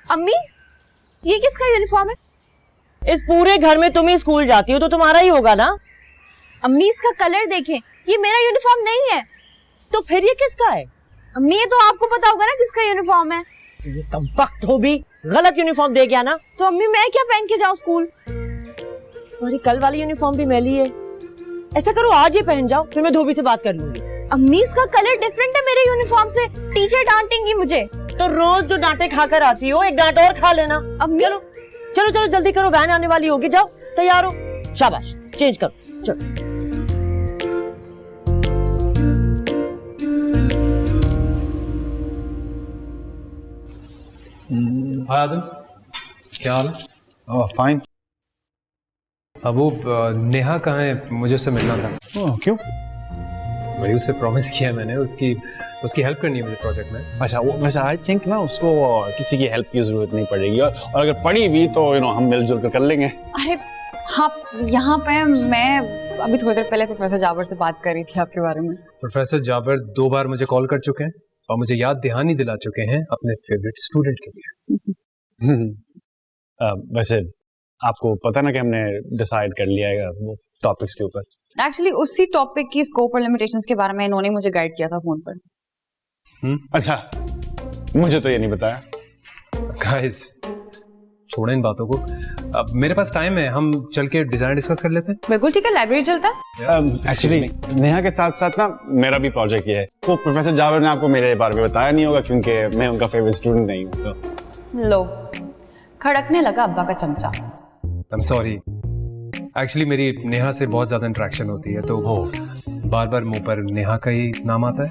अम्मी, ये किसका यूनिफॉर्म है? इस पूरे घर में तुम ही स्कूल जाती हो तो तुम्हारा ही होगा ना। अम्मी, इसका कलर देखें, ये मेरा यूनिफॉर्म नहीं है। तो फिर ये किसका है? अम्मी, ये तो आपको पता होगा ना किसका यूनिफॉर्म है। तो ये कमबख्त हो भी गलत यूनिफॉर्म दे गया ना। तो अम्मी, मैं क्या पहन के जाऊँ स्कूल? तुम्हारी कल वाली यूनिफॉर्म भी मैली है। ऐसा करो आज ये पहन जाओ, फिर मैं धोबी से बात कर लूंगी। अम्मी, इसका कलर डिफरेंट है मेरे यूनिफॉर्म से, टीचर डांटेंगी मुझे। तो रोज जो डांटे खाकर आती हो, एक डांट और खा लेना। अम्मी, चलो चलो चलो जल्दी करो, वैन आने वाली होगी, जाओ तैयार हो। शाबाश, चेंज करो, चलो। हाय आदम, क्या हाल है? ओह फाइन। अब वो नेहा कहाँ है? मुझे उससे मिलना था। ओह क्यों? वही उससे प्रॉमिस किया मैंने, उसकी हेल्प करनी है मुझे प्रोजेक्ट में। अच्छा, वो वैसे आई थिंक ना उसको किसी की हेल्प की जरूरत नहीं पड़ेगी, और अगर पड़ी भी तो हम मिलजुल कर लेंगे। अरे हाँ, यहाँ पे मैं अभी थोड़ी देर पहले प्रोफेसर जाबर से बात कर रही थी आपके बारे में। प्रोफेसर जाबर 2 बार मुझे कॉल कर चुके हैं और मुझे याद दहानी दिला चुके हैं अपने फेवरेट स्टूडेंट के लिए। वैसे आपको पता ना कि हमने डिसाइड कर लिया है वो टॉपिक्स के ऊपर। एक्चुअली उसी टॉपिक की स्कोप और लिमिटेशंस के बारे में इन्होंने मुझे गाइड किया था फोन पर। अच्छा, मुझे तो ये नहीं बताया। गाइस, छोड़ें इन बातों को, अब मेरे पास टाइम है, हम चल के डिजाइन डिस्कस कर लेते हैं। बिल्कुल ठीक है, लाइब्रेरी चलता है। एक्चुअली नेहा के साथ साथ ना मेरा भी प्रोजेक्ट ये है। वो प्रोफेसर जावर ने आपको मेरे बारे में बताया नहीं होगा क्योंकि मैं उनका फेवरेट स्टूडेंट नहीं हूँ। तो लो, खड़कने लगा अब्बा का चमचा। I'm sorry, एक्चुअली मेरी नेहा से बहुत ज्यादा इंटरेक्शन होती है तो बार बार मुंह पर नेहा का ही नाम आता है।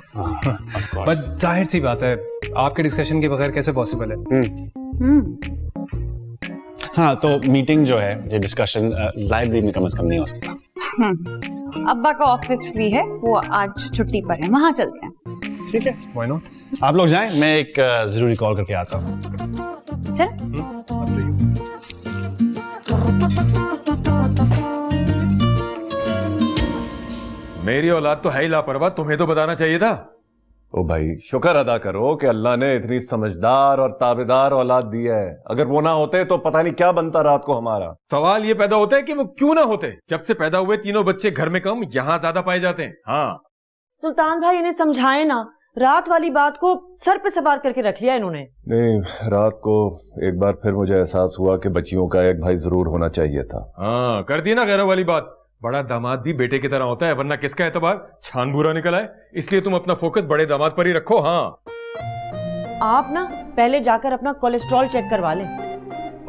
बट जाहिर सी बात है, आपके डिस्कशन के बगैर कैसे पॉसिबल है? हाँ, तो मीटिंग जो है, ये डिस्कशन लाइब्रेरी में कम से कम नहीं हो सकता। अब्बा का ऑफिस फ्री है, वो आज छुट्टी पर है, वहां चलते हैं। ठीक है, Why not? आप लोग जाएं, मैं एक जरूरी कॉल करके आता हूँ। चल। मेरी औलाद तो है ही लापरवाह, तुम्हें तो बताना चाहिए था। ओ भाई, शुक्र अदा करो कि अल्लाह ने इतनी समझदार और ताबेदार औलाद दी है। अगर वो ना होते तो पता नहीं क्या बनता रात को हमारा। सवाल ये पैदा होता है कि वो क्यों ना होते। जब से पैदा हुए तीनों बच्चे घर में कम, यहाँ ज्यादा पाए जाते हैं। हाँ सुल्तान भाई, इन्हें समझाए ना, रात वाली बात को सर पे सवार करके रख लिया इन्होंने। नहीं, रात को एक बार फिर मुझे एहसास हुआ कि बच्चियों का एक भाई जरूर होना चाहिए था। हाँ, कर दी ना गैरों वाली बात। बड़ा दामाद भी बेटे की तरह होता है, वरना किसका एतबार छान बुरा निकल आए। इसलिए तुम अपना फोकस बड़े दामाद पर ही रखो। हाँ, आप ना पहले जाकर अपना कोलेस्ट्रॉल चेक करवा लें।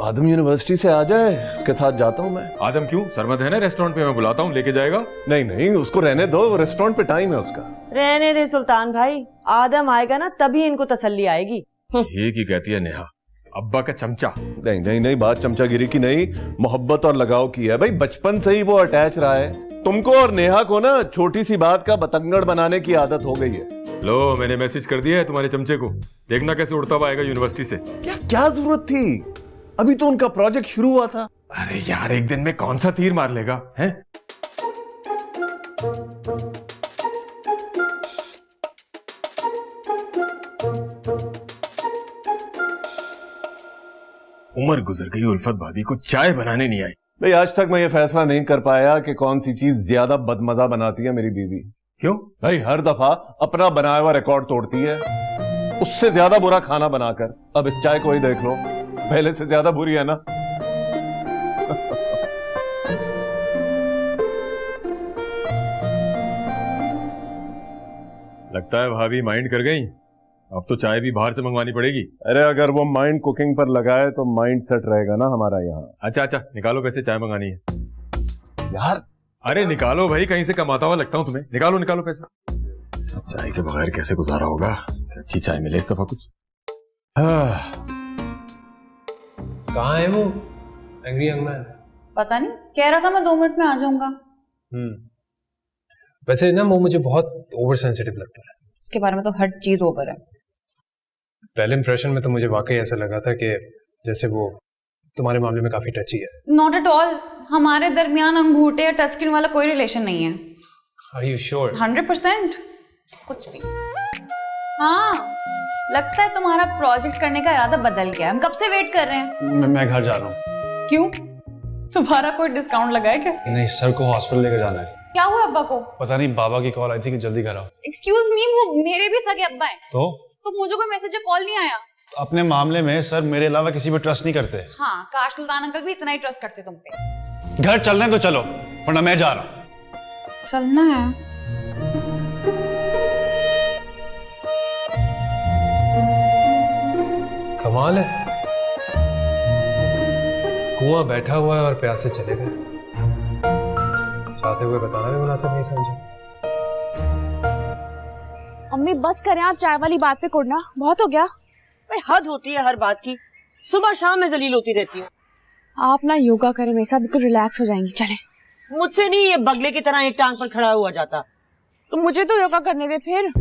आदम यूनिवर्सिटी से आ जाए, उसके साथ जाता हूँ मैं। आदम क्यों? सरमद है ना रेस्टोरेंट पे, मैं बुलाता हूँ, लेके जाएगा। नहीं नहीं, उसको रहने दो, रेस्टोरेंट पे टाइम है उसका। रहने दे सुल्तान भाई, आदम आएगा ना तभी इनको तसल्ली आएगी। ठीक ही कहती है नेहा, अब्बा का चमचा। नहीं नहीं नहीं, बात चमचागिरी की नहीं, मोहब्बत और लगाव की है। भाई बचपन से ही वो अटैच रहा है। तुमको और नेहा को ना छोटी सी बात का बतंगड़ बनाने की आदत हो गई है। लो, मैंने मैसेज कर दिया है तुम्हारे चमचे को, देखना कैसे उड़ता हुआ आएगा यूनिवर्सिटी से। क्या जरूरत थी? अभी तो उनका प्रोजेक्ट शुरू हुआ था। अरे यार, एक दिन में कौन सा तीर मार लेगा, हैं? उम्र गुजर गई, उल्फत भाभी को चाय बनाने नहीं आई। भाई आज तक मैं ये फैसला नहीं कर पाया कि कौन सी चीज ज्यादा बदमजा बनाती है मेरी बीवी। क्यों भाई? हर दफा अपना बनाया हुआ रिकॉर्ड तोड़ती है, उससे ज्यादा बुरा खाना बनाकर। अब इस चाय को ही देख लो, पहले से ज्यादा बुरी है ना। लगता है भाभी माइंड कर गई। अब तो चाय भी बाहर से मंगवानी पड़ेगी। अरे अगर वो माइंड कुकिंग पर लगाए तो माइंड सेट रहेगा ना हमारा यहाँ। अच्छा अच्छा, निकालो पैसे, चाय मंगानी है यार। अरे निकालो भाई, कहीं से कमाता हुआ लगता हूँ तुम्हें। निकालो निकालो पैसे। चाय के बगैर कैसे गुजारा होगा? अच्छी चाय मिले इस दफा कुछ। कहाँ है वो एंग्री यंग मैन? पता नहीं, कह रहा था मैं 2 मिनट में आ जाऊंगा। वैसे ना वो मुझे बहुत ओवर सेंसिटिव लगता है। उसके बारे में तो हर चीज ओवर है। पहले इंप्रेशन में तो मुझे वाकई ऐसा लगा था कि जैसे वो तुम्हारे मामले में काफी टची है। नॉट एट ऑल, हमारे दरमियान अंगूठे या टच स्क्रीन वाला कोई रिलेशन नहीं है। Are you sure? 100%। कुछ भी। हाँ, लगता है तुम्हारा प्रोजेक्ट करने का इरादा बदल गया है। हम कब से वेट कर रहे हैं। मैं घर जा रहा हूँ। क्यों? तुम्हारा कोई डिस्काउंट लगा है क्या? नहीं, सर को हॉस्पिटल लेकर जाना है। क्या हुआ अब्बा को? पता नहीं, बाबा की कॉल आई थी कि जल्दी घर आओ। एक्सक्यूज मी, वो मेरे भी सगे अब्बा हैं। तो मुझे कोई मैसेज या कॉल नहीं आया। तो अपने मामले में सर मेरे अलावा किसी पे ट्रस्ट नहीं करते। हाँ, काश सुल्तान अंकल भी इतना ही ट्रस्ट करते तुम पे। घर चलने तो चलो, वरना मैं जा रहा हूँ। चलना है? कमाल है, कुआं बैठा हुआ है और प्यासे चले गए। चाहते हुए बताना भी मुनासिब नहीं समझा। अम्मी बस करें आप चाय वाली बात पे कुड़ना, बहुत हो गया। भाई हद होती है हर बात की, सुबह शाम में जलील होती रहती हूँ। आप ना योगा करें, मेरे साथ बिल्कुल रिलैक्स हो जाएंगी। चलें। मुझसे नहीं ये बगले की तरह एक टांग पर खड़ा हुआ जाता। तो मुझे तो योगा करने दे फिर।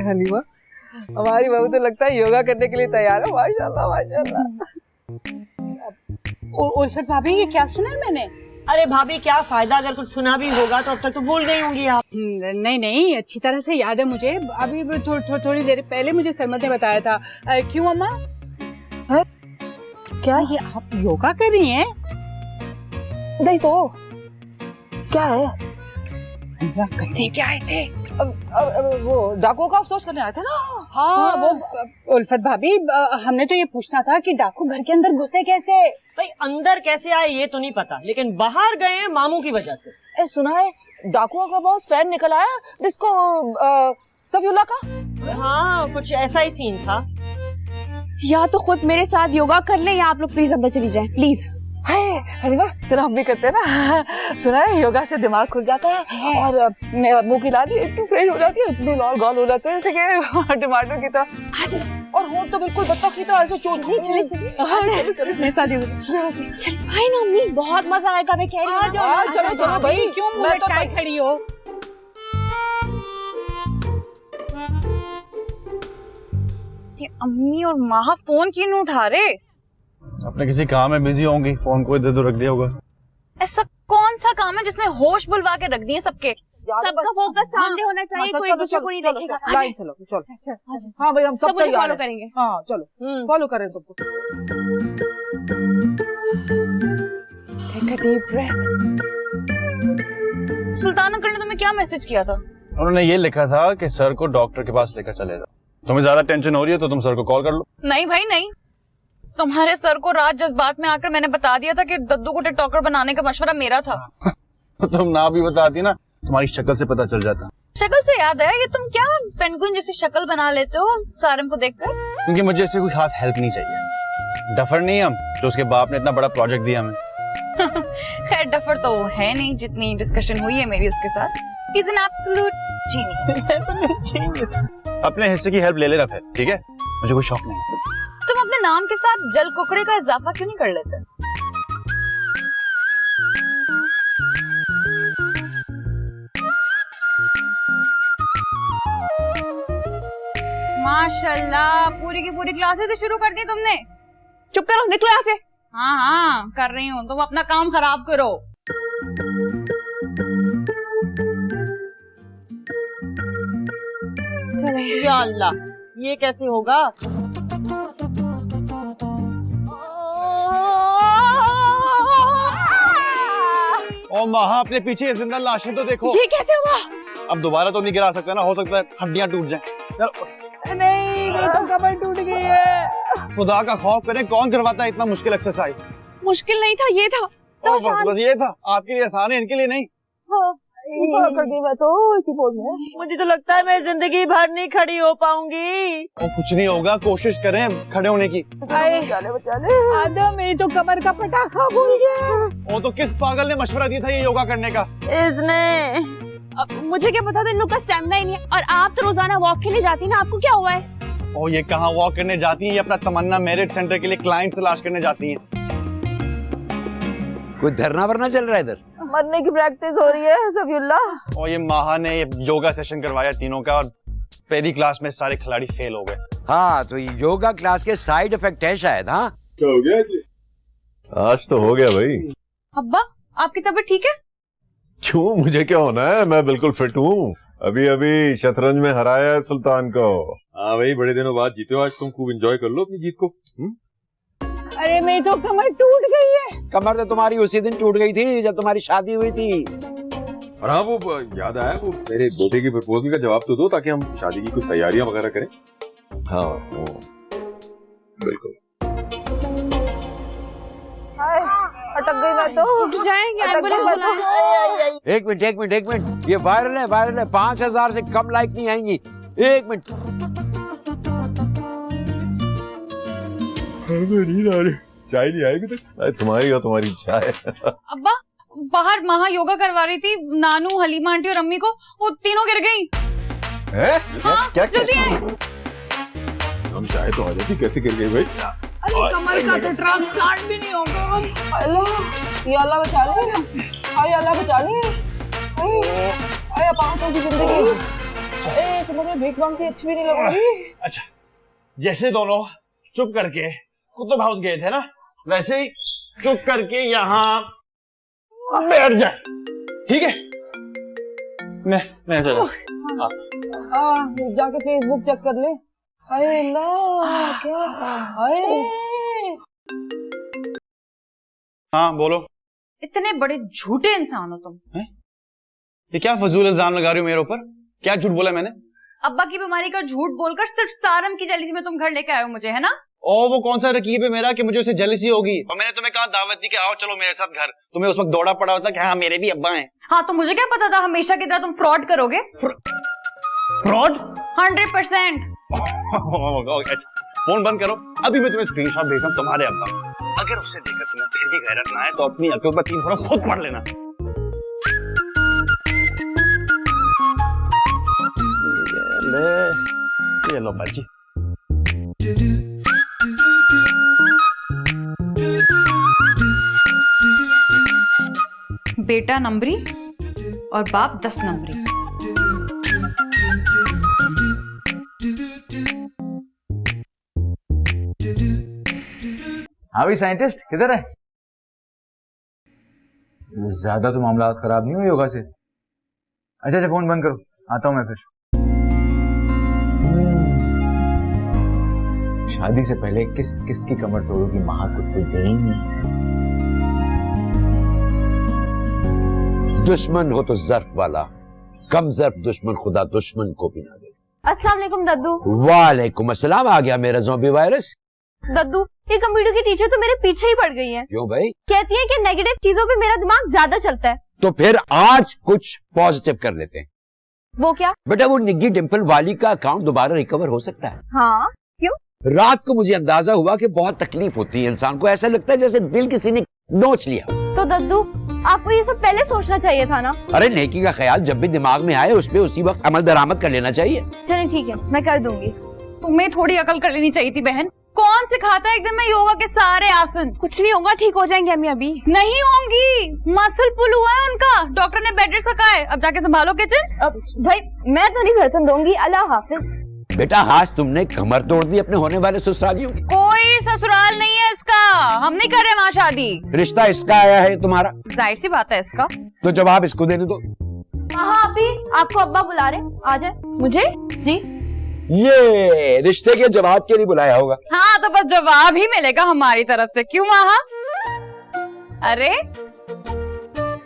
हलीमा, हमारी बहू तो लगता है योगा करने के लिए तैयार है। माशाल्लाह माशाल्लाह। उल्फत भाभी, ये क्या सुना है मैंने? अरे भाभी क्या फायदा, अगर कुछ सुना भी होगा तो अब तक तो भूल गई होंगी आप। नहीं नहीं, अच्छी तरह से याद है मुझे। अभी थोड़ी देर पहले मुझे सरमत ने बताया था। क्यों अम्मा? क्या ये आप योगा कर रही हैं? नहीं तो क्या है? करने क्या आए थे? अब वो डाकुओं का अफसोस करने आए थे ना। हाँ, वो उल्फत भाभी, हमने तो ये पूछना था कि डाकू घर के अंदर घुसे कैसे? भाई अंदर कैसे आए ये तो नहीं पता, लेकिन बाहर गए हैं मामू की वजह से। ए, सुना है डाकुओं का बॉस फैन निकल आया डिस्को सफीउल्लाह का। हाँ, कुछ ऐसा ही सीन था। या तो खुद मेरे साथ योगा कर ले, या आप लोग प्लीज अंदर चली जाएं, प्लीज। है हलीमा, चलो हम भी करते हैं ना। सुना है योगा से दिमाग खुल जाता है और मुंह की लाली इतनी फ्रेश हो जाती है, इतनी लाल गाल हो जाते हैं जैसे कि टमाटर की तरह। और होंठ तो बिल्कुल बत्तख की तरह ऐसे चोट। चलिए मेरे साथ योगा। चल आए ना अम्मी, बहुत मजा आएगा, मैं कह रही हूँ। चलो चलो भाई, क्यों मुंह लटकाए खड़ी हो? अम्मी और माँ फोन क्यों नहीं उठा रहे? अपने किसी काम में बिजी होंगी, फोन को इधर तो रख दिया होगा। ऐसा कौन सा काम है जिसने होश बुलवा के रख दिए सबके? सबका फोकस सामने होना चाहिए, कोई एक दूसरे को नहीं देखेगा। लाइन चलो चलो। हाँ भाई, हम सब मुझे तैयार फॉलो हैं। करेंगे। हाँ चलो फॉलो करें तुमको। Take a deep breath. Sultan uncle ने तुम्हें क्या मैसेज किया था? उन्होंने ये लिखा था कि सर को डॉक्टर के पास लेकर चले जाओ। तुम्हें ज्यादा टेंशन हो रही है तो तुम सर को कॉल कर लो। नहीं भाई नहीं, तुम्हारे सर को रात जज्बात में आकर मैंने बता दिया था कि दद्दू को टिकटॉकर बनाने का मशवरा मेरा था। तुम ना भी बताती ना, तुम्हारी शक्ल से पता चल जाता। शक्ल से याद है, ये तुम क्या पेंगुइन जैसी शक्ल बना लेते हो सारम को देखकर? क्योंकि मुझे इससे कोई खास हेल्प नहीं चाहिए। डफर नहीं हम, जो उसके बाप ने इतना बड़ा प्रोजेक्ट दिया हमें। खैर डफर तो है नहीं, जितनी डिस्कशन हुई है मेरी उसके साथ। He's an absolute genius. अपने हिस्से की हेल्प ले लेना फिर, ठीक है? मुझे कोई शौक नहीं। तुम अपने नाम के साथ जल कुकड़े का इजाफा क्यों नहीं कर लेते? माशाल्लाह, पूरी की पूरी क्लासेस ही शुरू कर दी तुमने। चुप करो, निकलो यहाँ से। हाँ हाँ कर रही हूँ, तुम अपना काम खराब करो। या अल्लाह, ये कैसे होगा? ओ महा, अपने पीछे जिंदा लाशें तो देखो। ये कैसे हुआ? अब दोबारा तो नहीं गिरा सकता ना, हो सकता है हड्डियां टूट जाएं। चलो। नहीं, मेरी तो कमर टूट गई है। खुदा का खौफ करें, कौन करवाता है इतना मुश्किल एक्सरसाइज? मुश्किल नहीं था, ये था। ओ, बस ये था। आपके लिए आसान है, इनके लिए नहीं। कर दी मैं तो इसी पोज में। मुझे तो लगता है मैं जिंदगी भर नहीं खड़ी हो पाऊंगी। और कुछ नहीं होगा, कोशिश करें खड़े होने की। आदम, मेरी तो कमर का पटाखा भूल गया। वो तो किस पागल ने मशवरा दिया था ये योगा करने का? इसने। मुझे क्या पता था इन लोग का स्टैमिना ही नहीं है। और आप तो रोजाना वॉक के लिए जाती ना, आपको क्या हुआ है? ओ, ये कहाँ वॉक करने जाती हैं? ये अपना तमन्ना मैरिज सेंटर के लिए क्लाइंट तलाश करने जाती हैं। कोई धरना वरना चल रहा है इधर? मरने की प्रैक्टिस हो रही है सफीउल्लाह। और ये माहा ने ये योगा सेशन करवाया तीनों का, और पहली क्लास में सारे खिलाड़ी फेल हो गए। हाँ, तो ये योगा क्लास के साइड इफेक्ट है शायद। हाँ, क्या हो गया जी? आज तो हो गया भाई। अब्बा, आपकी तबीयत ठीक है? क्यों, मुझे क्या होना है? मैं बिल्कुल फिट हूँ। अभी अभी शतरंज में हराया है सुल्तान को। हाँ भाई, बड़े दिनों बाद जीते हो आज, तुम खूब एंजॉय कर लो अपनी जीत को। अरे मेरी तो कमर टूट गई है। कमर तो तुम्हारी उसी दिन टूट गई थी जब तुम्हारी शादी हुई थी। और हाँ, वो याद आया, वो मेरे बेटे की प्रपोजल का जवाब तो दो ताकि हम शादी की कुछ तैयारियां वगैरह करें। हाँ बिल्कुल। अटक गई मैं तो। उठ जाएंगे, एम्बुलेंस बुलाएं। एक मिनट, ये वायरल है, 5000 से कम लाइक नहीं आएंगी। एक मिनट। नींद आ रही, चाय नहीं आएगी तो तुम्हारी और तुम्हारी चाय। अब्बा बाहर महा योगा करवा रही थी, नानू, हलीमा आंटी और अम्मी को, वो तीनों गिर गई। हाँ, क्या जल्दी आए। हम चाय तो आ जाती, कैसे गिर गई भाई? अरे कमर का तो ट्रांसप्लांट भी नहीं होगा। अल्लाह, या अल्लाह बचा ले, हाय अल्लाह बचा ले। हाय पांचों की जिंदगी। ए समझ में भीख मांगती अच्छी भी नहीं लगेगी। अच्छा, जैसे दोनों चुप करके कुतुब हाउस गए थे ना, वैसे ही चुप करके यहाँ बैठ जाए, ठीक है? मैं चला। जाके फेसबुक चेक कर ले। हाय अल्लाह, क्या हाय। हाँ बोलो। इतने बड़े झूठे इंसान हो तुम। ये क्या फजूल इल्जाम लगा रही हो मेरे ऊपर? क्या झूठ बोला मैंने? अब्बा की बीमारी का झूठ बोलकर सिर्फ सारम की जेलिसी में तुम घर लेके आए हो मुझे, है ना? ओ वो कौन सा रकीब है मेरा कि मुझे उसे जेलसी होगी? और मैंने तुम्हें कहा दावत दी कि आओ चलो मेरे साथ घर, तुम्हें उस वक्त दौड़ा पड़ा होता कि हाँ मेरे भी अब्बा हैं। हाँ तो मुझे क्या पता था हमेशा की तरह तुम फ्रॉड करोगे। फ्रॉड? 100%। फोन बंद करो, अभी मैं तुम्हें स्क्रीनशॉट भेजता हूँ तुम्हारे अब्बा। अगर उसे देखकर तुम्हें फिर भी गैरत ना आए तो अपनी अकल पर 3 थोड़ा खुद पढ़ लेना। ये लो बाजी। बेटा नंबरी और बाप 10 नंबरी। हाँ भाई साइंटिस्ट किधर है? ज्यादा तो मामला खराब नहीं हुआ योगा से? अच्छा फोन बंद करो, आता हूं मैं फिर। शादी से पहले किस किस की कमर तोड़ोगी महा कुछ तो दे ही नहीं। दुश्मन हो तो जर्फ वाला, कम जर्फ दुश्मन खुदा दुश्मन को भी ना दे। अस्सलाम वालेकुम दद्दू। वालेकुम अस्सलाम। आ गया मेरा ज़ॉम्बी वायरस। दद्दू ये कंप्यूटर की टीचर तो मेरे पीछे ही पड़ गई है। क्यों भाई? कहती है कि नेगेटिव चीजों पे मेरा दिमाग ज्यादा चलता है। तो फिर आज कुछ पॉजिटिव कर लेते हैं। वो क्या? बेटा वो निग्गी डिम्पल वाली का अकाउंट दोबारा रिकवर हो सकता है। हाँ क्यों? रात को मुझे अंदाजा हुआ कि बहुत तकलीफ होती है इंसान को, ऐसा लगता है जैसे दिल किसी ने नोच लिया। तो दद्दू आपको ये सब पहले सोचना चाहिए था ना। अरे नेकी का ख्याल जब भी दिमाग में आए उस पे उसी वक्त अमल दरामद कर लेना चाहिए। चलिए ठीक है मैं कर दूंगी। तुम्हें थोड़ी अकल कर लेनी चाहिए थी बहन। कौन सिखाता है एकदम में योगा के सारे आसन? कुछ नहीं होगा, ठीक हो जाएंगे अम्मी। अभी नहीं होंगी, मसल पुल हुआ है उनका, डॉक्टर ने बेड रेस्ट रखा है, अब जाके संभालो किचन। भाई मैं तो नहीं बर्तन दूंगी, अल्लाह हाफिज। बेटा आज तुमने कमर तोड़ दी अपने होने वाले ससुरालियों की। कोई ससुराल नहीं है इसका, हम नहीं कर रहे वहाँ शादी। रिश्ता इसका आया है तुम्हारा, जाहिर सी बात है इसका। तो जवाब इसको देने दो। हाँ अभी आपको अब्बा बुला रहे, आ जाए। मुझे? जी ये रिश्ते के जवाब के लिए बुलाया होगा। हाँ तो बस जवाब ही मिलेगा हमारी तरफ से। क्यों वहाँ? अरे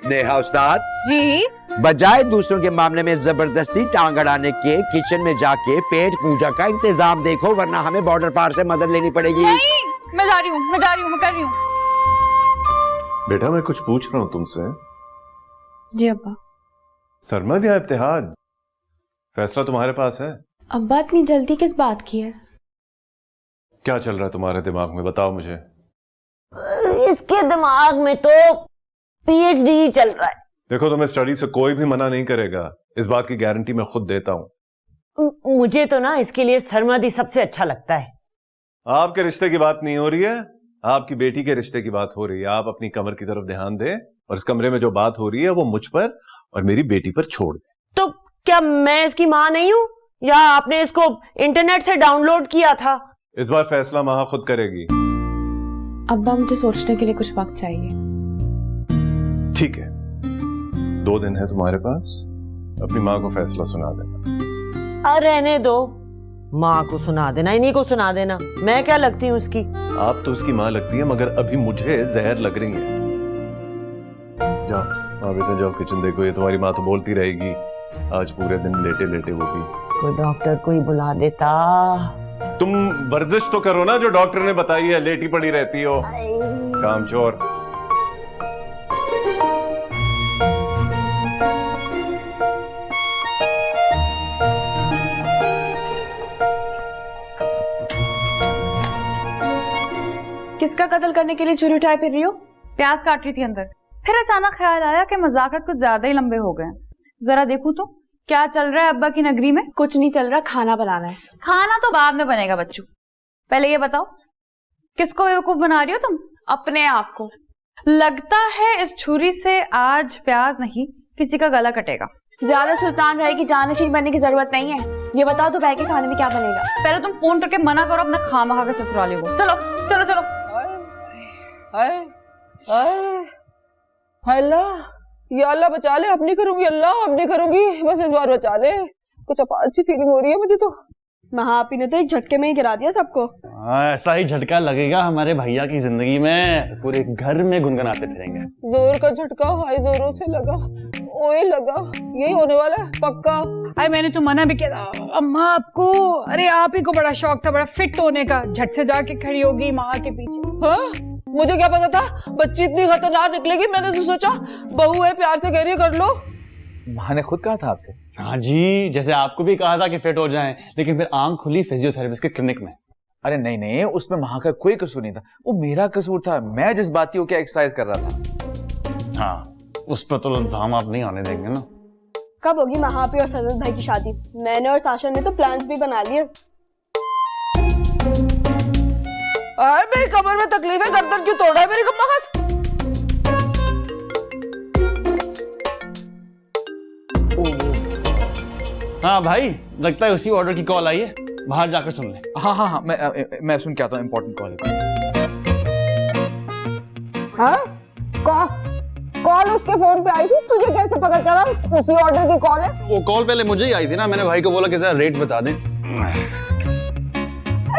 नेहा उस्ताद जी, बजाय दूसरों के मामले में जबरदस्ती टांग अड़ाने के किचन में जाके पेट पूजा का इंतजाम देखो, वरना हमें बॉर्डर पार से मदद लेनी पड़ेगी। नहीं मैं जा रही हूँ, मैं कर रही हूँ। बेटा मैं कुछ पूछ रहा हूँ तुमसे। जी अब्बा। सरमद या इब्तिहाज, फैसला तुम्हारे पास है। अब्बा इतनी जल्दी किस बात की है? क्या चल रहा है तुम्हारे दिमाग में, बताओ मुझे। इसके दिमाग में तो पीएचडी ही चल रहा है। देखो तुम्हें स्टडी से कोई भी मना नहीं करेगा, इस बात की गारंटी मैं खुद देता हूँ। मुझे तो ना इसके लिए सरमद ही सबसे अच्छा लगता है। आपके रिश्ते की बात नहीं हो रही है, आपकी बेटी के रिश्ते की बात हो रही है। आप अपनी कमर की तरफ ध्यान दें और इस कमरे में जो बात हो रही है वो मुझ पर और मेरी बेटी पर छोड़ दें। तो क्या मैं इसकी माँ नहीं हूँ, या आपने इसको इंटरनेट से डाउनलोड किया था? इस बार फैसला महा खुद करेगी। अब्बा मुझे सोचने के लिए कुछ वक्त चाहिए। ठीक है, 2 दिन है तुम्हारे पास, अपनी माँ को फैसला सुना देना। और रहने दो, माँ को सुना देना, इन्हीं को सुना देना। मैं क्या लगती हूँ उसकी? आप तो उसकी माँ लगती है, मगर अभी मुझे जहर लग रही है। जाओ आप इधर जाओ, किचन देखो, ये तुम्हारी माँ तो बोलती रहेगी आज पूरे दिन लेटे लेटे वो भी। कोई डॉक्टर को ही बुला देता। तुम वर्जिश तो करो ना जो डॉक्टर ने बताई है, लेटी पड़ी रहती हो कामचोर। किसका कत्ल करने के लिए छुरी उठाए फिर रही हो? प्याज काट रही थी अंदर, फिर अचानक ख्याल आया कि मजाकत कुछ ज्यादा ही लंबे हो गए। जरा देखूं तो क्या चल रहा है अब्बा की नगरी में। कुछ नहीं चल रहा, खाना बनाना है। खाना तो बाद में बनेगा बच्चू, पहले ये बताओ किसको बेवकूफ बना रही हो तुम? अपने आप को। लगता है इस छुरी से आज प्याज नहीं किसी का गला कटेगा। ज्यादा सुल्तान रहेगी, जानशीन बनने की जरूरत नहीं है। ये बताओ तो भाई के खाने में क्या बनेगा? पहले तुम फोन करके मना करो अपने खामखा के ससुराली को। चलो चलो चलो। अल्लाह, या अल्लाह बचा ले। अब नहीं करूंगी अल्लाह, अब नहीं करूंगी, बस इस बार बचा ले। कुछ अपार सी फीलिंग हो रही है मुझे तो। महापी ने तो एक झटके में ही गिरा दिया सबको। ऐसा ही झटका लगेगा हमारे भैया की जिंदगी में, पूरे घर में गुनगुनाते फिरेंगे। जोर का झटका हाय जोरों से लगा, ओए लगा, यही होने वाला है पक्का। अरे मैंने तो मना भी किया था अम्मा आपको। अरे आप ही को बड़ा शौक था, बड़ा फिट होने का, झट से जाके खड़ी होगी माँ के पीछे। हाँ, मुझे क्या पता था बच्ची इतनी खतरनाक निकलेगी। मैंने तो सोचा बहू है, प्यार से कह रही है कर लो। माँ ने खुद कहा था आपसे? हाँ जी, जैसे आपको भी कहा था कि फिट हो जाएं, लेकिन फिर आंख खुली फिजियोथेरेपिस्ट के क्लिनिक में। अरे नहीं नहीं, उसमें माँ का कोई कसूर नहीं था, वो मेरा कसूर था। मैं जिस बात होकर एक्सरसाइज कर रहा था। हाँ, उस पर तो इल्जाम आप नहीं आने देंगे ना। कब होगी महापी और सरमत भाई की शादी? मैंने और साशा ने तो प्लान्स भी बना लिए। अरे मेरी कमर में तकलीफ है, गर्दन क्यों तोड़ा है मेरी कमर? हाँ भाई, लगता है उसी ऑर्डर की कॉल आई है, बाहर जाकर सुन ले। हाँ हाँ हाँ, मैं सुन के आता हूँ, इम्पोर्टेंट कॉल है। हाँ, कॉल उसके फोन पे आई थी, तुझे कैसे पता चला उसी ऑर्डर की कॉल है? वो कॉल पहले मुझे ही आई थी ना, मैंने भाई को बोला कि जरा रेट्स बता दें।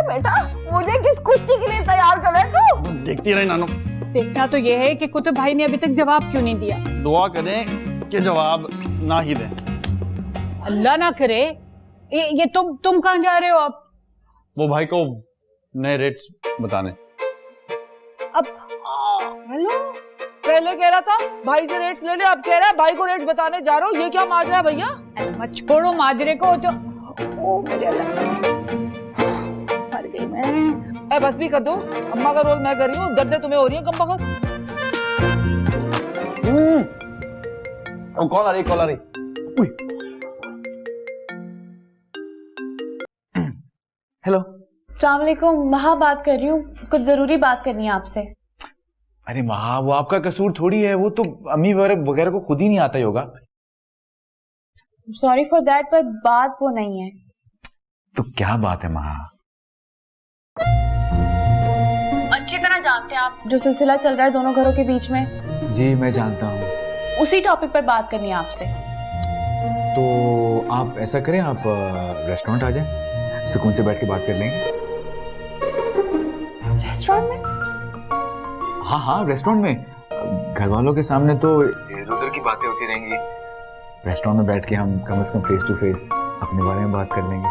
बेटा, मुझे किस कुश्ती के लिए तैयार कर रहे तू? बस देखती रही नानू। देखना तो ये है कि कुतुब भाई ने अभी तक जवाब क्यों नहीं दिया। दुआ करें कि जवाब ना ही दें। अल्लाह ना करे। ये तुम कहाँ जा रहे हो अब? वो भाई को नए रेट्स बताने। अब हेलो, पहले कह रहा था भाई से रेट्स ले ले, अब कह रहा है भाई को रेट्स बताने जा रहा हूँ। ये क्या माजरा है भैया? मत छोड़ो माजरे को तो। ओ मेरे अल्लाह, मर गई मैं। बस भी कर दो, अम्मा का रोल मैं कर रही हूँ, दर्द तुम्हें हो रही है कम वक्त। कॉल आ रही, कॉल आ रही। हेलो, अस्सलाम वालेकुम, महा बात कर रही हूँ, कुछ जरूरी बात करनी है आपसे। अरे माँ, वो आपका कसूर थोड़ी है, वो तो अम्मी वगैरह को खुद ही नहीं आता होगा। सॉरी फॉर दैट, पर बात वो नहीं है। तो क्या बात है माँ? अच्छी तरह जानते हैं आप जो सिलसिला चल रहा है दोनों घरों के बीच में। जी मैं जानता हूँ। उसी टॉपिक पर बात करनी है आपसे। तो आप ऐसा करें, आप रेस्टोरेंट आ जाएं, सुकून से बैठ के बात कर लेंगे। रेस्टोरेंट में? हाँ हाँ, रेस्टोरेंट में। घर वालों के सामने तो इधर उधर की बातें होती रहेंगी। रेस्टोरेंट में बैठ के हम कम से कम फेस टू फेस अपने बारे में बात कर लेंगे।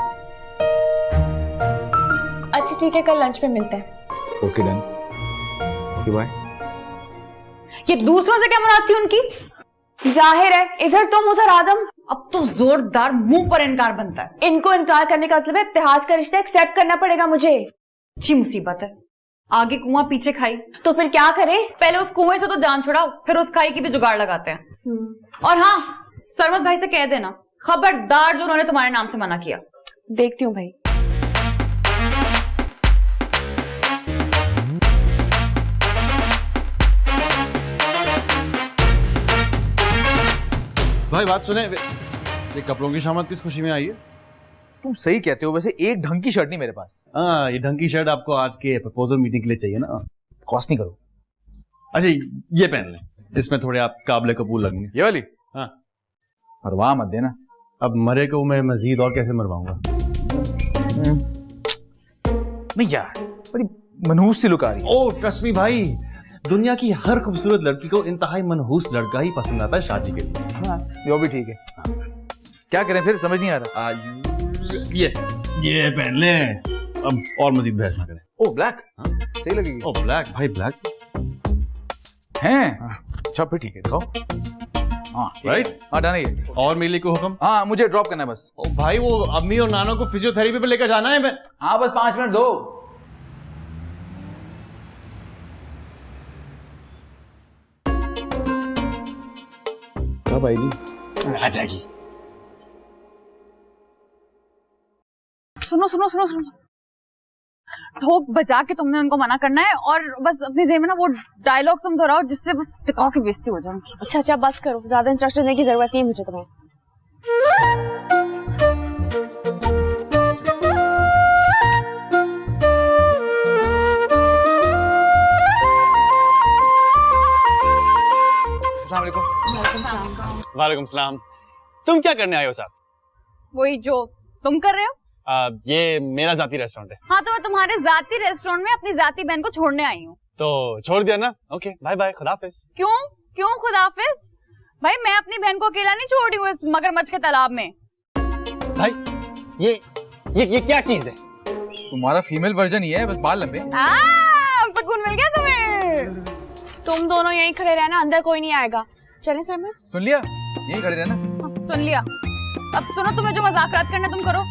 अच्छा ठीक है, कल लंच पे मिलते हैं। Okay done. Okay bye. ये दूसरों से क्या मुराद थी उनकी? जाहिर है, इधर तुम उधर आदम। अब तो जोरदार मुंह पर इनकार बनता है। इनको इनकार करने का मतलब है इत्तेहाज का रिश्ता एक्सेप्ट करना पड़ेगा मुझे। अच्छी मुसीबत है, आगे कुआं पीछे खाई। तो फिर क्या करें? पहले उस कुएं से तो जान छुड़ाओ, फिर उस खाई की भी जुगाड़ लगाते हैं। और हाँ, सरमत भाई से कह देना खबरदार जो उन्होंने तुम्हारे नाम से मना किया। देखती हूँ भाई। भाई बात सुने, ये कपड़ों की शामत किस खुशी में आई है? तुम सही कहते हो, वैसे एक ढंग की शर्ट नहीं मेरे पास। हाँ, ये ढंग की शर्ट आपको आज के प्रपोजल मीटिंग के लिए चाहिए ना? कॉस्ट नहीं करो। अच्छा ये पहन लें, इसमें थोड़े आप काबिले कबूल लगेंगे। ये वाली? हाँ। परवाह मत देना, अब मरे को मैं मजीद और कैसे मरवाऊंगा? नहीं यार, बड़ी मनहूस सी लुक आ रही है। ओह ट्रस्ट मी भाई, दुनिया की हर खूबसूरत लड़की को इंतहाई मनहूस लड़का ही पसंद आता है शादी के लिए। हाँ, वो भी ठीक है। क्या करें फिर, समझ नहीं आ रहा। ये पहन ले, अब और मजीद बहस ना करें। ओ ब्लैक, सही लगेगी। ओ ब्लैक भाई, ब्लैक हैं? अच्छा फिर ठीक है, दिखाओ। हाँ राइट, हाँ डन है ये। और मेरे लिए कोई हुक्म? हाँ मुझे ड्रॉप करना है बस। ओ भाई, वो अम्मी और नाना को फिजियोथेरेपी पे लेकर जाना है। मैं हाँ बस 5 मिनट दो। कब आएगी? आ जाएगी। सुनो सुनो सुनो सुनो, ठोक बजा के तुमने उनको मना करना है और बस अपनी जेब में ना वो डायलॉग तुम दोहराओ जिससे बस टिकाओ की बेइज्जती हो जाए उनकी। अच्छा अच्छा बस करो, ज्यादा इंस्ट्रक्शन देने की जरूरत नहीं है मुझे तुम्हें। अस्सलाम वालेकुम। वालेकुम सलाम। तुम क्या करने आए हो साथ? वही जो तुम कर रहे हो। ये मेरा जाती रेस्टोरेंट है। हाँ तो मैं तुम्हारे जाती रेस्टोरेंट में अपनी जाती बहन को छोड़ने आई हूँ। तो छोड़ दिया ना? ओके बाय बाय, खुदाफिज। क्यों क्यों खुदाफिज? भाई मैं अपनी बहन को अकेला नहीं छोड़ी हूँ इस मगरमच्छ के तालाब में। भाई ये क्या चीज है? तुम्हारा फीमेल वर्जन ही है, बस बाल लंबे। सुकून मिल गया तुम्हें। तुम दोनों यहीं खड़े रहना, अंदर कोई नहीं आएगा। चलें सर में? सुन लिया, यही खड़े रहना। सुन लिया। अब सुनो, तुम्हें जो मजाक करना तुम करो,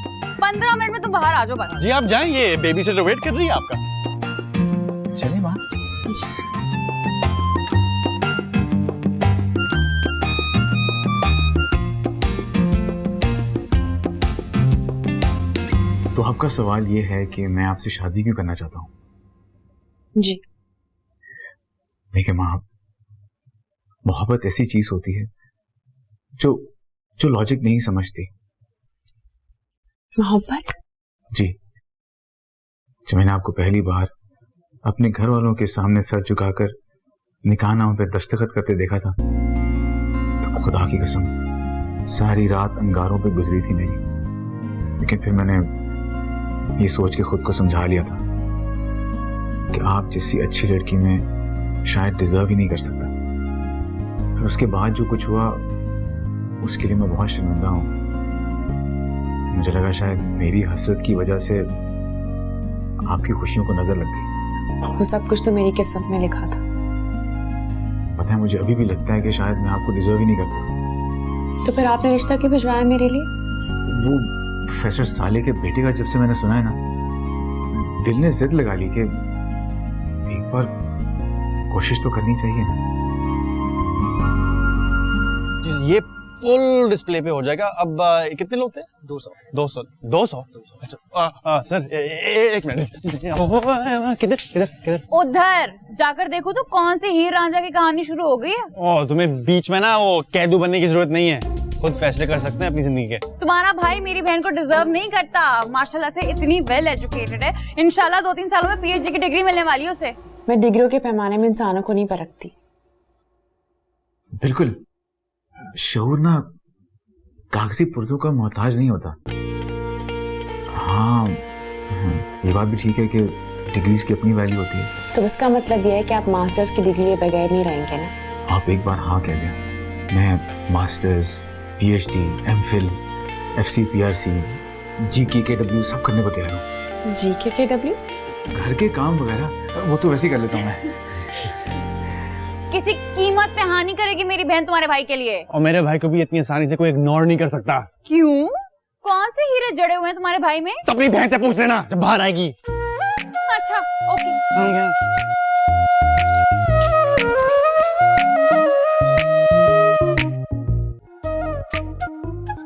15 मिनट में तुम बाहर आ जाओ बस। जी आप जाएं, ये बेबी सिटर वेट कर रही है आपका। चलिए माँ। तो आपका सवाल ये है कि मैं आपसे शादी क्यों करना चाहता हूँ? जी देखिए माँ, मोहब्बत ऐसी चीज होती है जो लॉजिक नहीं समझती। मोहब्बत? जी, जब मैंने आपको पहली बार अपने घर वालों के सामने सर झुकाकर निकाहनामे पे दस्तखत करते देखा था, तो खुदा की कसम सारी रात अंगारों पे गुजरी थी मेरी। लेकिन फिर मैंने ये सोच के खुद को समझा लिया था कि आप जैसी अच्छी लड़की में शायद डिजर्व ही नहीं कर सकता। और उसके बाद जो कुछ हुआ उसके लिए मैं बहुत शर्मिंदा हूँ। मुझे लगा शायद मेरी हसरत की वजह से आपकी खुशियों को नजर लग गई। वो सब कुछ तो मेरी किस्मत में लिखा था। पता है, मुझे अभी भी लगता है कि शायद मैं आपको डिजर्व ही नहीं करता। तो फिर आपने रिश्ता क्यों भिजवाया मेरे लिए? वो प्रोफेसर साले के बेटे का जब से मैंने सुना है ना, दिल ने जिद लगा ली कि एक बार कोशिश तो करनी चाहिए ना। ये फुल डिस्प्ले पे हो जाएगा। अब कितने लोग थे? 200। अच्छा सर एक मिनट, किधर? उधर जाकर देखो तो कौन सी हीर रांझा की कहानी शुरू हो गई है। और तुम्हें बीच में ना वो कैदू बनने की जरूरत नहीं है, खुद फैसले कर सकते हैं अपनी जिंदगी के। तुम्हारा भाई मेरी बहन को डिजर्व नहीं करता। माशाल्लाह से इतनी वेल एजुकेटेड है, इंशाल्लाह 2-3 सालों में पीएचडी की डिग्री मिलने वाली है उसे। मैं डिग्रियों के पैमाने में इंसानों को नहीं परखती। बिल्कुल, शऊर ना कागजी पुर्जों का मोहताज नहीं होता। हाँ, ये बात भी ठीक है कि डिग्रीज की अपनी वैल्यू होती है। तो इसका मतलब ये है कि आप मास्टर्स की डिग्री बगैर नहीं रहेंगे ना? आप एक बार हाँ कह दें, मैं मास्टर्स, पीएचडी, एमफिल, एफसीपीआरसी, जीकेकेडब्ल्यू सब करने को तैयार हूँ। जीकेकेडब्ल्यू? घर के काम वगैरह वो तो वैसे ही कर लेता हूँ मैं। किसी कीमत पे हानि करेगी मेरी बहन तुम्हारे भाई के लिए। और मेरे भाई को भी इतनी आसानी से कोई इग्नोर नहीं कर सकता। क्यों? कौन से हीरे जड़े हुए हैं तुम्हारे भाई में? तो अपनी बहन से पूछ लेना जब बाहर आएगी। अच्छा ओके।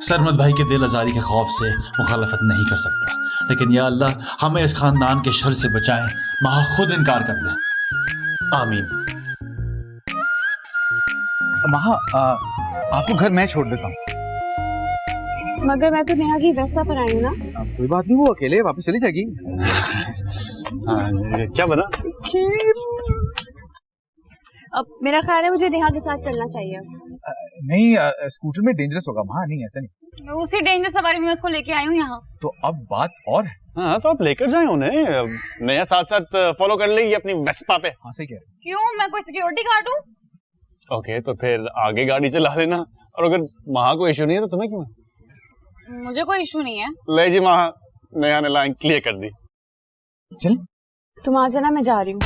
सरमद भाई के दिल आजारी के खौफ से मुखालफत नहीं कर सकता, लेकिन या अल्लाह हमें इस खानदान के शर से बचाएं। माँ खुद इनकार कर दे। आमीन। महा, आपको घर मैं छोड़ देता हूँ। मगर मैं तो नेहा की वेस्पा पर आई हूँ ना। कोई बात नहीं, वो अकेले वापस चली जाएगी। क्या बना? अब मेरा ख्याल है मुझे नेहा के साथ चलना चाहिए। नहीं स्कूटर में डेंजरस होगा वहाँ, नहीं ऐसा नहीं। उसी डेंजर सवारी में उसको लेके आई हूँ यहाँ। तो अब बात और है। हाँ तो आप लेकर जाए उन्हें, नया साथ साथ फॉलो कर लेगी अपनी वेस्पा पे। हाँ सही कह रहे। क्यों, मैं कोई सिक्योरिटी गार्ड हूँ? ओके तो फिर आगे गाड़ी चला लेना, और अगर वहाँ कोई इशू नहीं है तो तुम्हें क्यों? मुझे कोई इशू नहीं है। ले जी वहाँ, नया ने लाइन क्लियर कर दी। चल तुम आ जाना, मैं जा रही हूँ।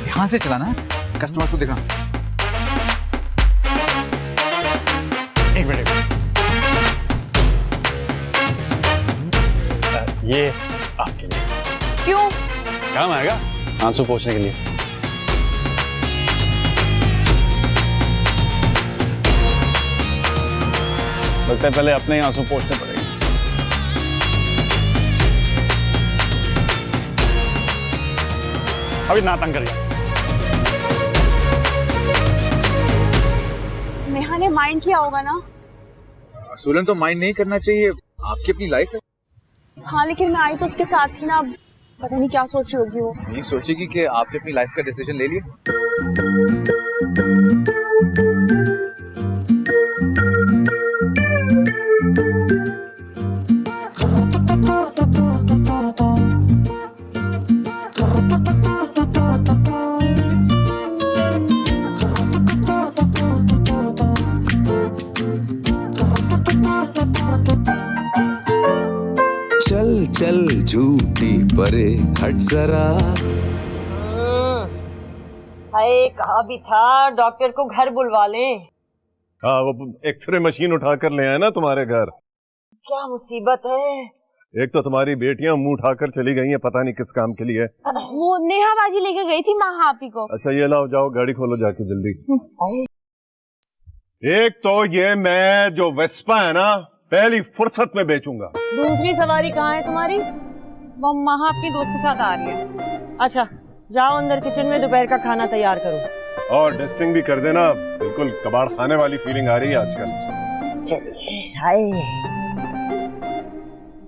यहाँ से चलाना, कस्टमर्स को देखना। एक मिनट, ये आपके लिए। क्यों? काम आएगा आंसू पोंछने के लिए। लगता है पहले अपने ही आंसू पोंछने पड़ेंगे। अभी ना तंग करिए। नेहा ने माइंड किया होगा ना? सोलन तो माइंड नहीं करना चाहिए, आपकी अपनी लाइफ है। हाँ लेकिन मैं आई तो उसके साथ ही ना, पता नहीं क्या सोच रही होगी वो। नहीं सोचेगी कि आपने अपनी लाइफ का डिसीजन ले लिया। चल चल झूठी परे हट जरा। हाय कहा भी था डॉक्टर को घर बुलवा लें। हाँ वो एक्सरे मशीन उठा कर ले आए ना तुम्हारे घर। क्या मुसीबत है। एक तो तुम्हारी बेटियां मुंह उठाकर चली गई हैं, पता नहीं किस काम के लिए। वो नेहा बाजी लेकर गई थी माँ आपी को। अच्छा ये लाओ, जाओ गाड़ी खोलो जाके जल्दी। एक तो ये मैं जो वेस्पा है ना, पहली फुर्सत में बेचूंगा। दूसरी सवारी कहाँ है तुम्हारी? वो महा अपनी दोस्त के साथ आ रही है। अच्छा जाओ अंदर किचन में दोपहर का खाना तैयार करो। और डस्टिंग भी कर देना, बिल्कुल कबाड़ खाने वाली फीलिंग आ रही है आजकल। चलिए हाय।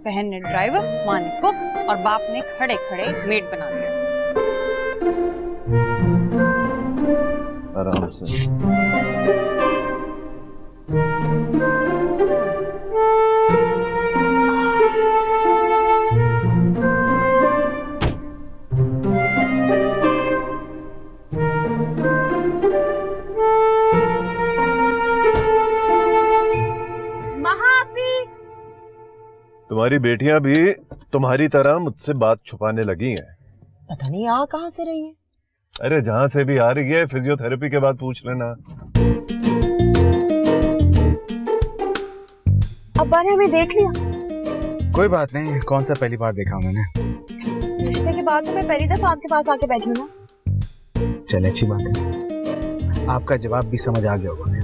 बहन ने ड्राइवर, माँ ने कुक और बाप ने खड़े खड़े मेड बना दिया। आराम से। तुम्हारी बेटियां भी तुम्हारी तरह मुझसे बात छुपाने लगी हैं। पता नहीं आ कहाँ से रही है। अरे जहां से भी आ रही है, फिजियोथेरेपी के बाद पूछ लेना। अब्बा ने हमें देख लिया। कोई बात नहीं, कौन सा पहली बार देखा उन्होंने। रिश्ते के बाद तो मैं पहली दफा आपके पास आके बैठी हूँ ना। चले अच्छी बात है, आपका जवाब भी समझ आ गया होगा।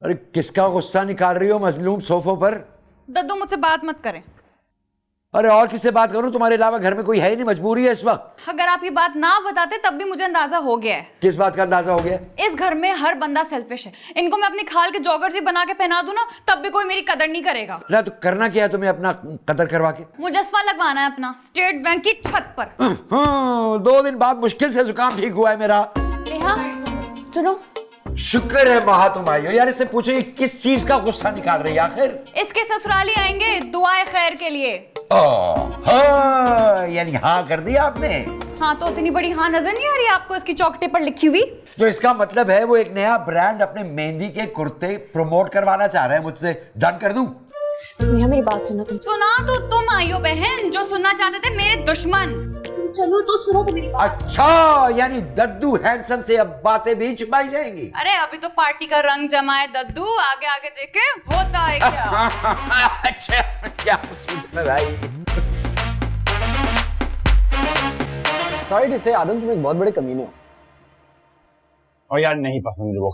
अरे किसका गुस्सा निकाल रही हो मजलूम सोफों पर? दद्दू मुझसे बात मत करें। अरे और किससे बात करूं, तुम्हारे अलावा घर में कोई है ही नहीं, मजबूरी है इस वक्त। अगर आप ये बात ना बताते तब भी मुझे अंदाजा हो गया है। किस बात का अंदाजा हो गया? इस घर में हर बंदा सेल्फिश है। इनको मैं अपनी खाल के जॉगर जी बना के पहना दूं ना, तब भी कोई मेरी कदर नहीं करेगा। ना तो करना क्या है तुम्हें अपना कदर करवा के? मुजस्मा लगवाना है अपना स्टेट बैंक की छत पर। 2 दिन बाद मुश्किल से जुकाम ठीक हुआ है मेरा। नेहा सुनो, शुक्र है महा तुम आई हो। यार इससे पूछो ये किस चीज का गुस्सा निकाल रही है आखिर? इसके ससुराली आएंगे दुआए खैर के लिए। हाँ, यानी हाँ कर दिया आपने? हाँ तो इतनी बड़ी हाँ नजर नहीं आ रही आपको इसकी चौकटे पर लिखी हुई? तो इसका मतलब है वो एक नया ब्रांड अपने मेहंदी के कुर्ते प्रमोट करवाना चाह रहे हैं मुझसे। डन कर दूं? नेहा मेरी बात सुनो तुम। सुना तो तुम आई हो बहन, जो सुनना चाहते थे मेरे दुश्मन। चलो तो सुनो तो मेरी बात। अच्छा यानी दद्दू हैंडसम से अब बातें भी छुपाई जाएंगी? अरे अभी तो पार्टी का रंग जमा है दद्दू, आगे आगे देखे होता है क्या। अच्छा क्या मुसीबत है भाई। सॉरी टू से आदम तुम एक बहुत बड़े कमीने हो। और यार नहीं पसंद मुझे वो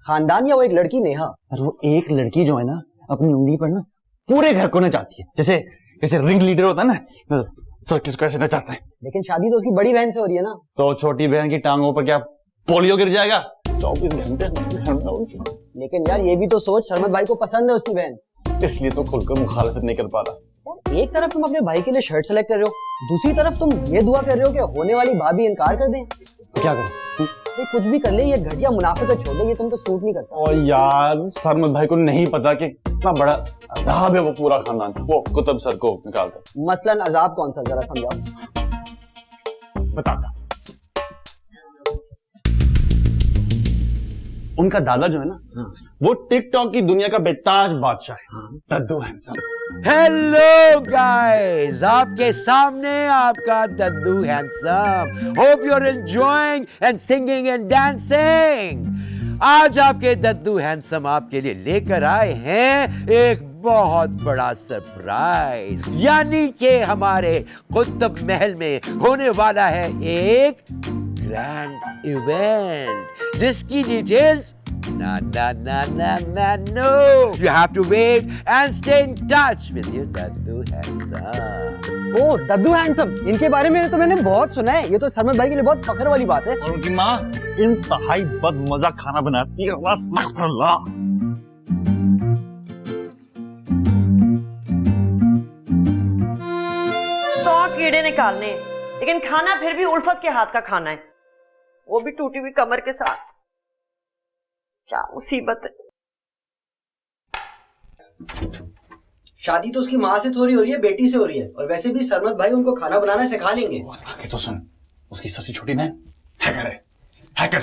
खानदान या वो एक लड़की नेहा। और वो एक लड़की जो है ना अपनी उंगली पर ना पूरे घर को नचाती है। जैसे कैसे रिंग लीडर होता है ना, सर्कस को ऐसे नचाता है। लेकिन शादी तो उसकी बड़ी बहन से हो रही है ना। तो छोटी बहन की टांगों पर क्या पोलियो गिर जाएगा? 24 घंटे लेकिन यार ये भी तो सोच, सरमत भाई को पसंद है उसकी बहन, इसलिए तो खुलकर मुखालफत नहीं कर पा रहा। एक तरफ तुम अपने भाई के लिए शर्ट सेलेक्ट कर रहे हो, दूसरी तरफ तुम ये दुआ कर रहे हो कि होने वाली भाभी इनकार कर दें। तो क्या करें? ये कुछ भी कर ले, ये घटिया मुनाफे को छोड़ दे, ये तुम तो सूट नहीं करता। और यार सरमत भाई को नहीं पता कि कितना बड़ा अजाब है वो पूरा खानदान, वो कुतुब सर को निकालकर। मसलन अजाब कौन सा, जरा समझाओ। बताता। उनका दादा जो है ना, वो टिकटॉक की दुनिया का बेताज बादशाह है, दद्दू हैंडसम। हेलो गाइस, आपके सामने आपका दद्दू handsome. Hope you are enjoying and singing and dancing. आज आपके दद्दू हैंडसम आपके लिए लेकर आए हैं एक बहुत बड़ा सरप्राइज, यानी कि हमारे कुतुब महल में होने वाला है एक ग्रैंड इवेंट जिसकी details no. You have to wait and stay in touch with your दद्दू हैंडसम। ओ दद्दू हैंडसम, इनके बारे में तो मैंने बहुत सुना है। ये तो सरमत भाई के लिए बहुत फख्र वाली बात है। और उनकी माँ इंतहाई बदमजा खाना बनाती है। माशाअल्लाह। 100 कीड़े निकालने, लेकिन खाना फिर भी उल्फत के हाथ का खाना है, वो भी टूटी हुई कमर के साथ। क्या मुसीबत है। शादी तो उसकी माँ से थोड़ी हो रही है, बेटी से हो रही है। और वैसे भी सरमत भाई उनको खाना बनाना सिखा लेंगे। आगे तो सुन, उसकी सबसे छोटी बहन हैकर है, हैकर।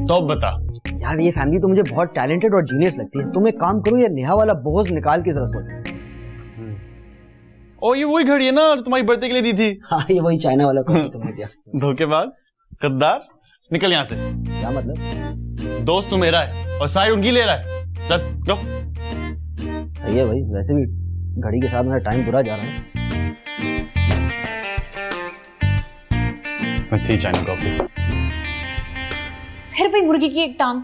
तो बता यार, ये फैमिली तो मुझे बहुत टैलेंटेड और जीनियस लगती है। तुम एक काम करो, ये नेहा वाला बोझ निकाल के जरा सोचो। ओ ये वही घड़ी है ना तुम्हारी बर्थडे के लिए दी थी। हाँ, ये वही चाइना वाला कॉपी तुमने दिया। धोखेबाज, गद्दार, निकल यहाँ से। क्या मतलब? दोस्त तो मेरा है और साई उनकी ले रहा है। चल लो। सही है भाई, वैसे भी घड़ी के साथ मेरा टाइम पूरा जा रहा है। अच्छी चाइना कॉफी। फिर वही मुर्गी की एक टांग।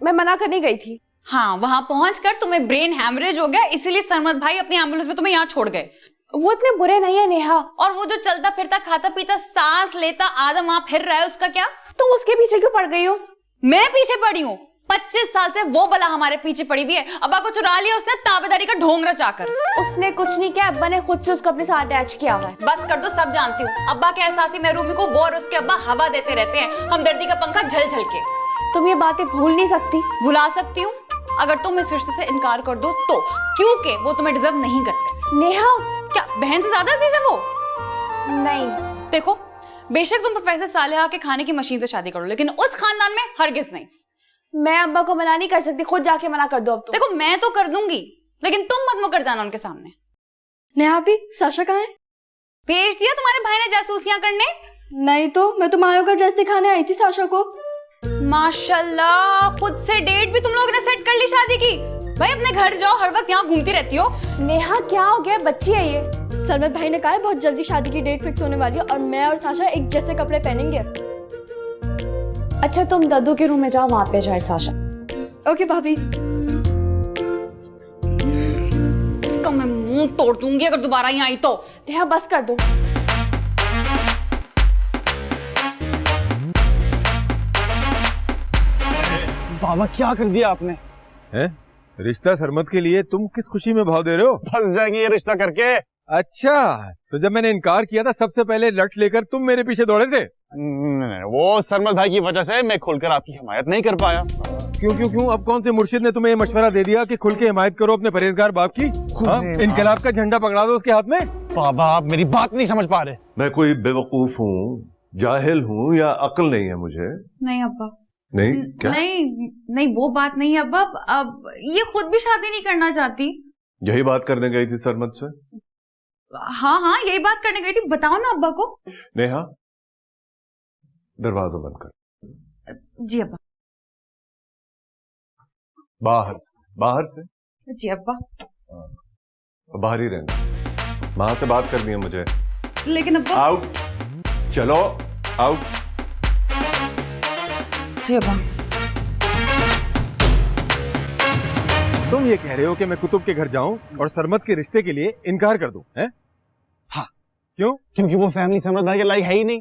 मैं मना करने गई थी। हाँ, वहां पहुंचकर तुम्हें ब्रेन हैमरेज हो गया, इसीलिए सरमत भाई अपनी एम्बुलेंस में तुम्हें यहाँ छोड़ गए। वो इतने बुरे नहीं है नेहा। और वो जो चलता फिरता खाता पीता सांस लेता आदम वहां फिर रहा है, उसका क्या? तुम उसके पीछे क्यों पड़ गई हो? मैं पीछे पड़ी हूँ? 25 साल से वो बला हमारे पीछे पड़ी हुई है। अब्बा को चुरा लिया उसने ताबेदारी का ढोंग रचाकर। उसने कुछ नहीं किया, अब्बा ने खुद से उसको अपने साथ अटैच किया हुआ है। बस कर दो, सब जानती हूँ। अब्बा के एहसासी महरूमी को वो और उसके अब्बा हवा देते रहते हैं, हमदर्दी का पंखा झल झल के। तुम ये बातें भूल नहीं सकती। भुला सकती हूँ अगर तुम इस रिश्ते से इनकार कर दो तो, क्योंकि वो तुम्हें डिजर्व नहीं करते। नेहा, क्या बहन से ज्यादा अजीज है वो? नहीं। देखो, बेशक तुम प्रोफेसर सालेहा के खाने की मशीन से शादी करो, लेकिन उस खानदान में हरगिज नहीं। मैं अब्बा को मना नहीं कर सकती, खुद जाके मना कर दो अब तुम। देखो, मैं तो कर दूंगी, लेकिन तुम मत मुकर जाना उनके सामने। नेहा भी, साशा कहाँ है? भेज दिया तुम्हारे भाई ने जासूसियां करने? नहीं तो मैं तो मायो का ड्रेस दिखाने आई थी साशा को। माशाल्लाह, खुद से डेट भी तुम लोगों ने सेट कर ली शादी की। भाई अपने घर जाओ, हर वक्त यहाँ घूमती रहती हो। नेहा क्या हो गया, बच्ची है ये। सरमत भाई ने कहा है बहुत जल्दी शादी की डेट फिक्स होने वाली है और मैं और साशा एक जैसे कपड़े पहनेंगे। अच्छा, तुम दद्दू के रूम में जाओ, वहां पे जाए साशा। ओके भाभी। इसका मैं मुंह तोड़ दूंगी अगर दोबारा यहाँ आई तो। नेहा बस कर दो। बाबा क्या कर दिया आपने? हैं? रिश्ता सरमत के लिए तुम किस खुशी में भाव दे रहे हो? फंस जाएंगे ये रिश्ता करके। अच्छा, तो जब मैंने इनकार किया था सबसे पहले लट लेकर तुम मेरे पीछे दौड़े थे? नहीं, वो सरमत भाई की वजह से मैं खुलकर आपकी हिमायत नहीं कर पाया। क्यों? अब कौन से मुर्शिद ने तुम्हें ये मशवरा दे दिया कि खुल के हिमायत करो अपने परहेजगार बाप की? इनकलाब का झंडा पकड़ा दो उसके हाथ में। बाबा, आप मेरी बात नहीं समझ पा रहे। मैं कोई बेवकूफ हूँ, जाहिल हूँ या अक्ल नहीं है मुझे? नहीं अब्बा। नहीं क्या? नहीं वो बात नहीं अब्बा। अब ये खुद भी शादी नहीं करना चाहती। यही बात करने गई थी सरमत से? हाँ, यही बात करने गई थी। बताओ ना अब्बा को। नेहा, दरवाजा बंद कर। जी अब्बा। बाहर से जी अब्बा। बाहर ही रहना। माँ से बात करनी है मुझे। लेकिन अब्बा। आउट, चलो आउट। जी अब्बा। तुम ये कह रहे हो कि मैं कुतुब के घर जाऊं और सरमत के रिश्ते के लिए इनकार कर दूं, हैं? हाँ। क्यों? क्योंकि वो फैमिली सरमत भाई के लायक है ही नहीं।